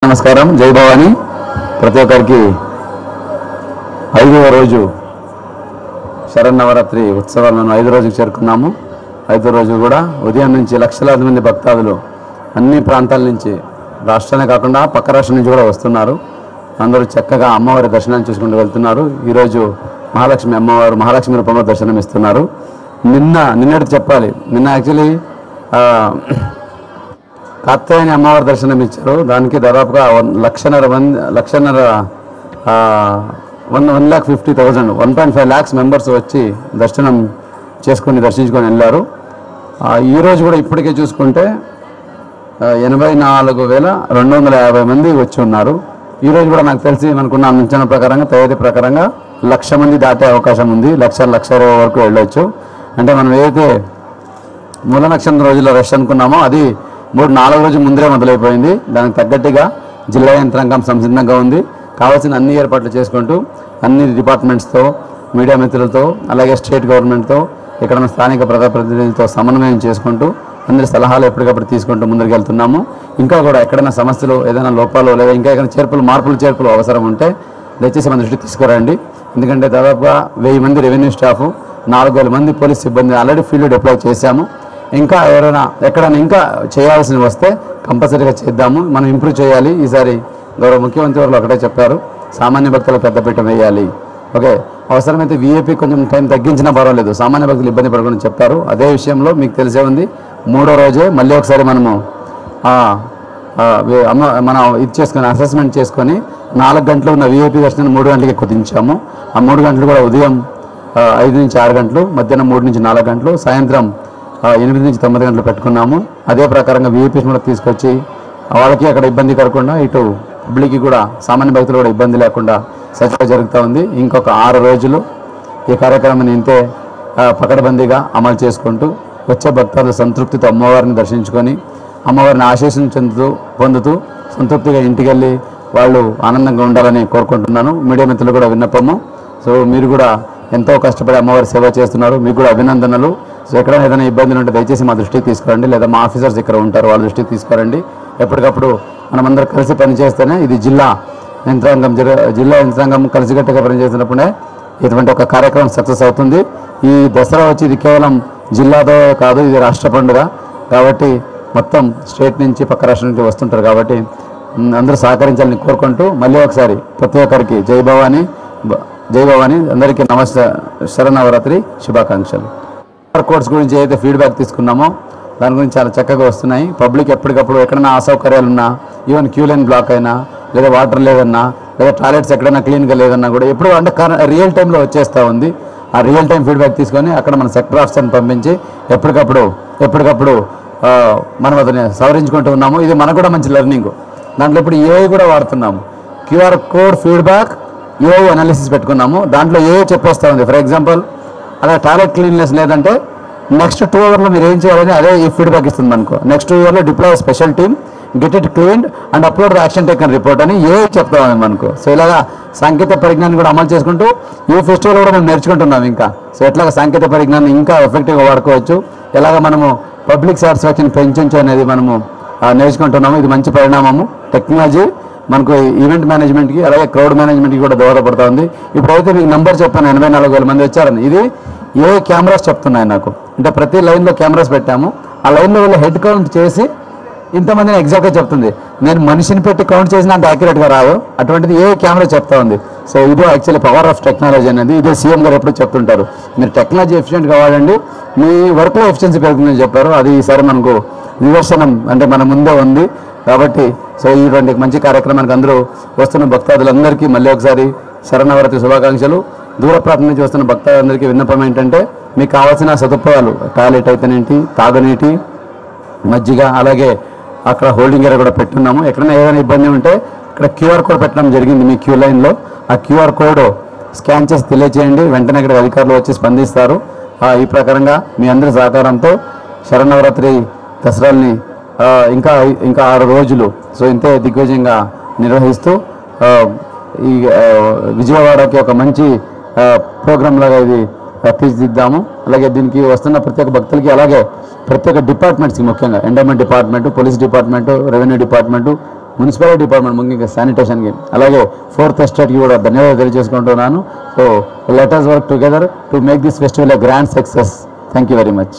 నమస్కారం. జై భవాని. ప్రతి ఒక్కరికి 5వ రోజు శరన్నవరాత్రి ఉత్సవాలను 5 రోజుకు చేరుకున్నాము. 5వ రోజు కూడా ఉదయం నుంచి లక్షలాది మంది భక్తాదులు అన్ని ప్రాంతాల నుంచి, రాష్ట్రానే కాకుండా పక్క రాష్ట్రం నుంచి కూడా వస్తున్నారు. అందరూ చక్కగా అమ్మవారి దర్శనాన్ని చూసుకుంటూ వెళ్తున్నారు. ఈరోజు మహాలక్ష్మి అమ్మవారు మహాలక్ష్మి రూపంలో దర్శనం ఇస్తున్నారు. నిన్నటి చెప్పాలి, నిన్న యాక్చువల్లీ కాత్యాయని అమ్మవారి దర్శనం ఇచ్చారు. దానికి దాదాపుగా 1,50,000 1.5 lakhs మెంబర్స్ వచ్చి దర్శించుకొని వెళ్ళారు. ఈరోజు కూడా ఇప్పటికే చూసుకుంటే 84,250 మంది వచ్చి ఉన్నారు. ఈరోజు కూడా నాకు తెలిసి మనకున్న అంచనా ప్రకారంగా, తయారీ ప్రకారంగా 1,00,000 మంది దాటే అవకాశం ఉంది. 1,20,000 వరకు వెళ్ళొచ్చు. అంటే మనం ఏదైతే మూల నక్షత్రం రోజుల్లో రష్ అనుకున్నామో అది 3-4 రోజుల ముందే మొదలైపోయింది. దానికి తగ్గట్టుగా జిల్లా యంత్రాంగం సంసిద్ధంగా ఉంది. కావాల్సిన అన్ని ఏర్పాట్లు చేసుకుంటూ అన్ని డిపార్ట్మెంట్స్తో, మీడియా మిత్రులతో, అలాగే స్టేట్ గవర్నమెంట్తో, ఇక్కడ స్థానిక ప్రజాప్రతినిధులతో సమన్వయం చేసుకుంటూ అందరి సలహాలు ఎప్పటికప్పుడు తీసుకుంటూ ముందుకు వెళ్తున్నాము. ఇంకా కూడా ఎక్కడైనా సమస్యలు, ఏదైనా లోపాలు లేదా ఇంకా ఏదైనా మార్పులు చేర్పులు అవసరం ఉంటే దయచేసి మన దృష్టికి తీసుకురండి. ఎందుకంటే దాదాపుగా 1000 మంది రెవెన్యూ స్టాఫ్, 4,000 మంది పోలీస్ సిబ్బంది ఆల్రెడీ ఫీల్డ్ డిప్లాయ్ చేశాము. ఇంకా ఎక్కడైనా ఇంకా చేయాల్సినవి వస్తే కంపల్సరీగా చేద్దాము. మనం ఇంప్రూవ్ చేయాలి. ఈసారి గౌరవ ముఖ్యమంత్రి వారు ఒకటే చెప్పారు, సామాన్య భక్తులకు పెద్దపీట వేయాలి. ఓకే, అవసరమైతే వీఐపీ కొంచెం టైం తగ్గించినా పర్వాలేదు, సామాన్య భక్తులు ఇబ్బంది పడకుండా చెప్పారు. అదే విషయంలో మీకు తెలిసే ఉంది, 3వ రోజే మళ్ళీ ఒకసారి మనం ఇది చేసుకొని అసెస్మెంట్ చేసుకొని 4 గంటలు ఉన్న వీఐపీ దర్శనాన్ని 3 గంటలకి కుదించాము. ఆ 3 గంటలు కూడా ఉదయం 5 నుంచి 6 గంటలు, మధ్యాహ్నం 3 నుంచి 4 గంటలు, సాయంత్రం 8 నుంచి 9 గంటలు పెట్టుకున్నాము. అదే ప్రకారంగా వీఐపీస్ కూడా తీసుకొచ్చి వాళ్ళకి అక్కడ ఇబ్బంది కలగకుండా, ఇటు పబ్లిక్కి కూడా, సామాన్య భక్తులు కూడా ఇబ్బంది లేకుండా సరిగ్గా జరుగుతూ ఉంది. ఇంకొక 6 రోజులు ఈ కార్యక్రమాన్ని ఇంతే పకడ్బందీగా అమలు చేసుకుంటూ వచ్చే భక్తులు సంతృప్తితో అమ్మవారిని దర్శించుకొని అమ్మవారిని ఆశీస్సును పొందుతూ సంతృప్తిగా ఇంటికి వెళ్ళి వాళ్ళు ఆనందంగా ఉండాలని కోరుకుంటున్నాను. మీడియా మిత్రులు కూడా విన్నపము. సో మీరు కూడా ఎంతో కష్టపడి అమ్మవారి సేవ చేస్తున్నారు, మీకు కూడా అభినందనలు. సో ఎక్కడైనా ఏదైనా ఇబ్బందులు ఉంటే దయచేసి మా దృష్టికి తీసుకురండి, లేదా మా ఆఫీసర్స్ ఇక్కడ ఉంటారు, వాళ్ళ దృష్టికి తీసుకురండి. ఎప్పటికప్పుడు మనమందరం కలిసి పనిచేస్తేనే ఇది జిల్లా యంత్రాంగం కలిసికట్టుగా పనిచేస్తున్నప్పుడే ఇటువంటి ఒక కార్యక్రమం సక్సెస్ అవుతుంది. ఈ దసరా వచ్చి ఇది కేవలం జిల్లాతో కాదు, ఇది రాష్ట్ర పండుగ కాబట్టి మొత్తం స్టేట్ నుంచి పక్క రాష్ట్రం నుంచి వస్తుంటారు. కాబట్టి అందరూ సహకరించాలని కోరుకుంటూ మళ్ళీ ఒకసారి ప్రతి ఒక్కరికి జై భవాని. అందరికీ శరన్నవరాత్రి శుభాకాంక్షలు. కోర్స్ గురించి ఏదైతే ఫీడ్బ్యాక్ తీసుకున్నామో దాని గురించి చాలా చక్కగా వస్తున్నాయి. పబ్లిక్ ఎప్పటికప్పుడు ఎక్కడైనా అసౌకర్యాలు ఉన్నా, ఈవెన్ క్యూ లైన్ బ్లాక్ అయినా, లేదా వాటర్ లేదన్నా, లేదా టాయిలెట్స్ ఎక్కడైనా క్లీన్గా లేదన్నా కూడా ఎప్పుడు అంటే రియల్ టైంలో వచ్చేస్తూ ఉంది. ఆ రియల్ టైం ఫీడ్బ్యాక్ తీసుకొని అక్కడ మన సెక్టర్ ఆఫీసర్ని పంపించి ఎప్పటికప్పుడు మనం అతన్ని సవరించుకుంటూ ఉన్నాము. ఇది మనకు కూడా మంచి లెర్నింగ్. దాంట్లో ఇప్పుడు ఏఐ కూడా వాడుతున్నాము. QR code feedback, AI analysis పెట్టుకున్నాము. దాంట్లో ఏఐ చెప్పేస్తూ ఉంది. ఫర్ ఎగ్జాంపుల్ అలా టాయిలెట్ క్లీన్లెస్ లేదంటే నెక్స్ట్ 2 అవర్లో మీరు ఏం చేయాలని అదే ఈ ఫీడ్బ్యాక్ ఇస్తుంది మనకు. నెక్స్ట్ 2 అవర్లో deploy special team, get it cleaned and upload the action taken report అని ఏ చెప్తా ఉంది మనకు. సో ఇలాగా సాంకేతిక పరిజ్ఞానం కూడా అమలు చేసుకుంటూ ఈ ఫెస్టివల్ కూడా మేము నేర్చుకుంటున్నాం ఇంకా. సో ఎట్లాగా సాంకేతిక పరిజ్ఞానాన్ని ఇంకా ఎఫెక్టివ్గా వాడుకోవచ్చు, ఎలాగ మనము పబ్లిక్ సాటిస్ఫాక్షన్ పెంచవచ్చు అనేది మనము నేర్చుకుంటున్నాము. ఇది మంచి పరిణామము. టెక్నాలజీ మనకు ఈవెంట్ మేనేజ్మెంట్కి, అలాగే క్రౌడ్ మేనేజ్మెంట్కి కూడా దోహదపడుతూ ఉంది. ఇప్పుడైతే మీకు నెంబర్ చెప్పాను, 84,000 మంది వచ్చారని. ఇది ఏ కెమెరాస్ చెప్తున్నాయి నాకు, అంటే ప్రతి లైన్లో కెమెరాస్ పెట్టాము. ఆ లైన్లో వీళ్ళు హెడ్ కౌంట్ చేసి ఇంతమందిని ఎగ్జాక్ట్గా చెప్తుంది. నేను మనిషిని పెట్టి కౌంట్ చేసినా అంత యాక్యురేట్గా రాదు, అటువంటిది ఏ కెమెరా చెప్తా ఉంది. సో ఇదే యాక్చువల్లీ పవర్ ఆఫ్ టెక్నాలజీ అనేది. ఇదే సీఎం గారు ఎప్పుడు చెప్తుంటారు, మీరు టెక్నాలజీ ఎఫిషియెంట్గా వాడండి, మీ వర్క్లో ఎఫిషియన్సీ పెరుగుతుందని చెప్పారు. అది ఈసారి మనకు నిదర్శనం అంటే మన ముందే ఉంది. కాబట్టి సో ఇటువంటి మంచి కార్యక్రమానికి అందరూ వస్తున్న భక్తాదులందరికీ మళ్ళీ ఒకసారి శరన్నవరాత్రి శుభాకాంక్షలు. దూర ప్రాంతం నుంచి వస్తున్న భక్తులందరికీ విన్నపం ఏంటంటే, మీకు కావాల్సిన సదుపాయాలు, టాయిలెట్ అయితేనేంటి, తాగునీటి, మజ్జిగ, అలాగే అక్కడ హోల్డింగ్ ఏరియా కూడా పెట్టున్నాము. ఎక్కడైనా ఏదైనా ఇబ్బంది ఉంటే ఇక్కడ QR కోడ్ పెట్టడం జరిగింది మీ క్యూ లైన్లో. ఆ QR కోడ్ స్కాన్ చేసి తెలియజేయండి, వెంటనే ఇక్కడ అధికారులు వచ్చి స్పందిస్తారు. ఈ ప్రకారంగా మీ అందరి సహకారంతో శరన్నవరాత్రి దసరాల్ని ఇంకా 6 రోజులు సో ఇంతే దిగ్విజయంగా నిర్వహిస్తూ ఈ విజయవాడకి ఒక మంచి ప్రోగ్రామ్ లాగా ఇది తీర్చిదిద్దాము. అలాగే దీనికి వస్తున్న ప్రతి ఒక్క భక్తులకి, అలాగే ప్రతి ఒక్క డిపార్ట్మెంట్స్కి, ముఖ్యంగా endowment department, police department, revenue department, municipality department ముఖ్యంగా శానిటేషన్కి, అలాగే 4th ఎస్టేట్కి కూడా ధన్యవాదాలు తెలియజేసుకుంటున్నాను. So let us work together to make this festival a grand success. Thank you very much.